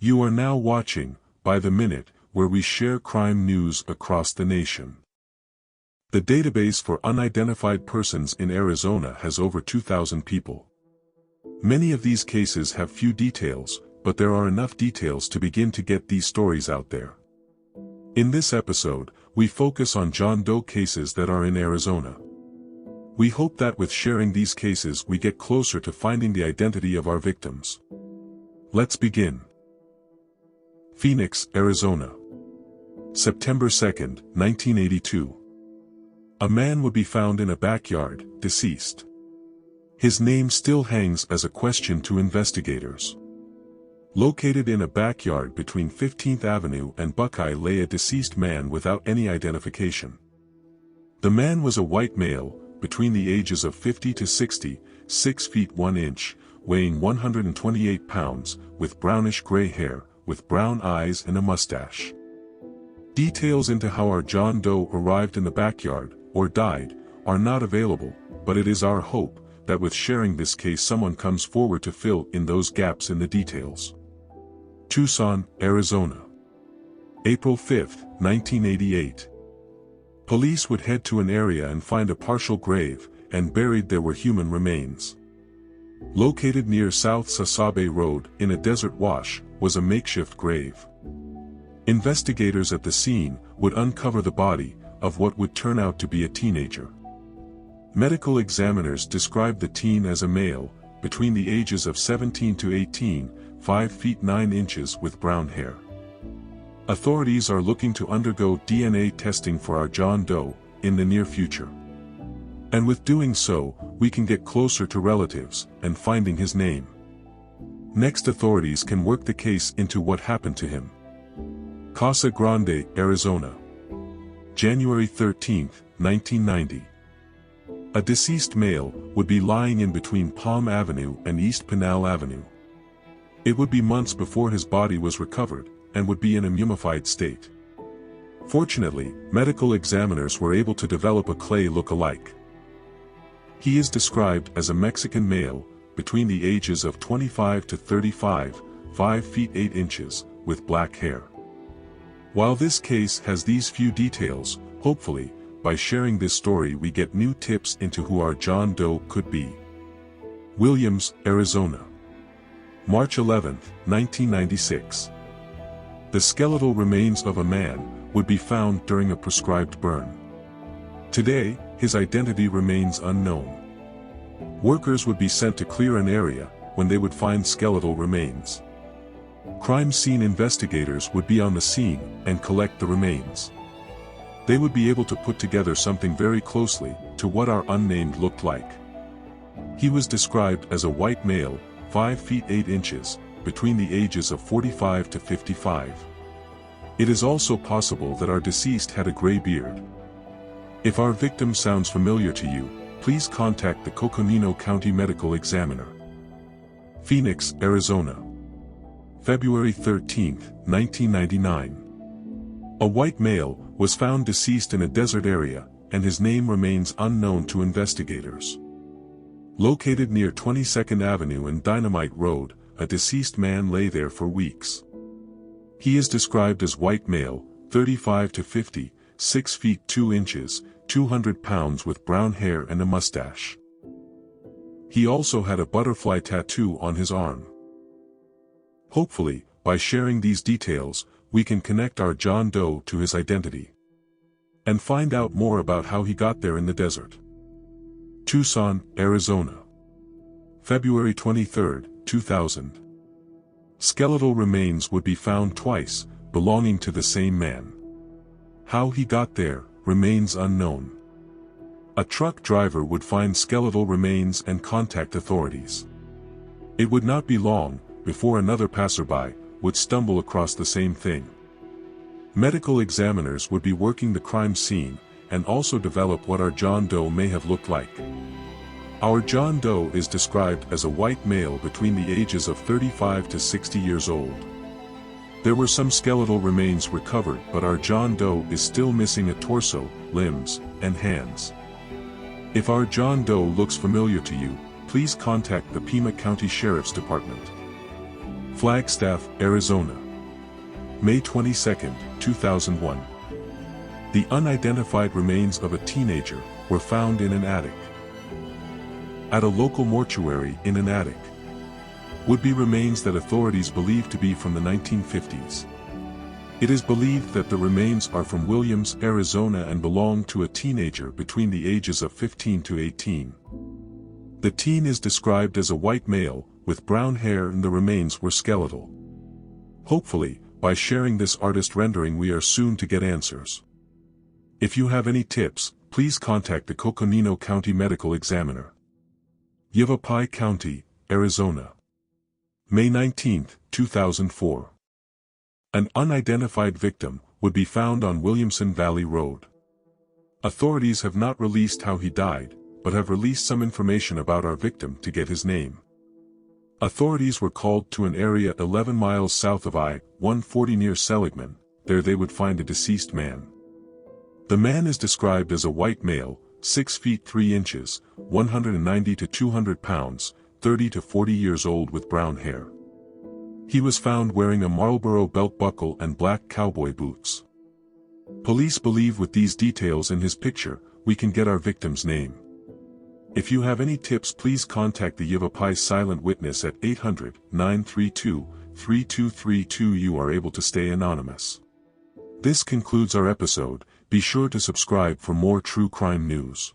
You are now watching, By the Minute, where we share crime news across the nation. The database for unidentified persons in Arizona has over 2,000 people. Many of these cases have few details, but there are enough details to begin to get these stories out there. In this episode, we focus on John Doe cases that are in Arizona. We hope that with sharing these cases we get closer to finding the identity of our victims. Let's begin. Phoenix, Arizona. September 2, 1982. A man would be found in a backyard, deceased. His name still hangs as a question to investigators. Located in a backyard between 15th Avenue and Buckeye lay a deceased man without any identification. The man was a white male, between the ages of 50 to 60, 6 feet 1 inch, weighing 128 pounds, with brownish-gray hair, with brown eyes and a mustache. Details into how our John Doe arrived in the backyard, or died, are not available, but it is our hope that with sharing this case someone comes forward to fill in those gaps in the details. Tucson, Arizona. April 5, 1988. Police would head to an area and find a partial grave, and buried there were human remains. Located near South Sasabe Road, in a desert wash, was a makeshift grave. Investigators at the scene would uncover the body of what would turn out to be a teenager. Medical examiners described the teen as a male, between the ages of 17 to 18, 5 feet 9 inches with brown hair. Authorities are looking to undergo DNA testing for our John Doe in the near future. And with doing so, we can get closer to relatives and finding his name. Next, authorities can work the case into what happened to him. Casa Grande, Arizona. January 13, 1990. A deceased male would be lying in between Palm Avenue and East Pinal Avenue. It would be months before his body was recovered, and would be in a mummified state. Fortunately, medical examiners were able to develop a clay look-alike. He is described as a Mexican male, between the ages of 25 to 35, 5 feet 8 inches, with black hair. While this case has these few details, hopefully, by sharing this story we get new tips into who our John Doe could be. Williams, Arizona. March 11, 1996. The skeletal remains of a man would be found during a prescribed burn. Today, his identity remains unknown. Workers would be sent to clear an area when they would find skeletal remains. Crime scene investigators would be on the scene and collect the remains. They would be able to put together something very closely to what our unnamed looked like. He was described as a white male, 5 feet 8 inches, between the ages of 45 to 55. It is also possible that our deceased had a gray beard. If our victim sounds familiar to you, please contact the Coconino County Medical Examiner. Phoenix, Arizona. February 13, 1999. A white male was found deceased in a desert area, and his name remains unknown to investigators. Located near 22nd Avenue and Dynamite Road, a deceased man lay there for weeks. He is described as white male, 35 to 50, 6 feet 2 inches, 200 pounds with brown hair and a mustache. He also had a butterfly tattoo on his arm. Hopefully, by sharing these details, we can connect our John Doe to his identity. And find out more about how he got there in the desert. Tucson, Arizona. February 23, 2000. Skeletal remains would be found twice, belonging to the same man. How he got there remains unknown. A truck driver would find skeletal remains and contact authorities. It would not be long before another passerby would stumble across the same thing. Medical examiners would be working the crime scene and also develop what our John Doe may have looked like. Our John Doe is described as a white male between the ages of 35 to 60 years old. There were some skeletal remains recovered, but our John Doe is still missing a torso, limbs, and hands. If our John Doe looks familiar to you, please contact the Pima County Sheriff's Department. Flagstaff, Arizona. May 22, 2001. The unidentified remains of a teenager were found in an attic. At a local mortuary in an attic. Would-be remains that authorities believe to be from the 1950s. It is believed that the remains are from Williams, Arizona and belong to a teenager between the ages of 15 to 18. The teen is described as a white male, with brown hair, and the remains were skeletal. Hopefully, by sharing this artist rendering we are soon to get answers. If you have any tips, please contact the Coconino County Medical Examiner. Yavapai County, Arizona. May 19, 2004. An unidentified victim would be found on Williamson Valley Road. Authorities have not released how he died, but have released some information about our victim to get his name. Authorities were called to an area 11 miles south of I-140 near Seligman. There they would find a deceased man. The man is described as a white male, 6 feet 3 inches, 190 to 200 pounds, 30 to 40 years old with brown hair. He was found wearing a Marlboro belt buckle and black cowboy boots. Police believe with these details in his picture, we can get our victim's name. If you have any tips, please contact the Yavapai Silent Witness at 800-932-3232. You are able to stay anonymous. This concludes our episode. Be sure to subscribe for more true crime news.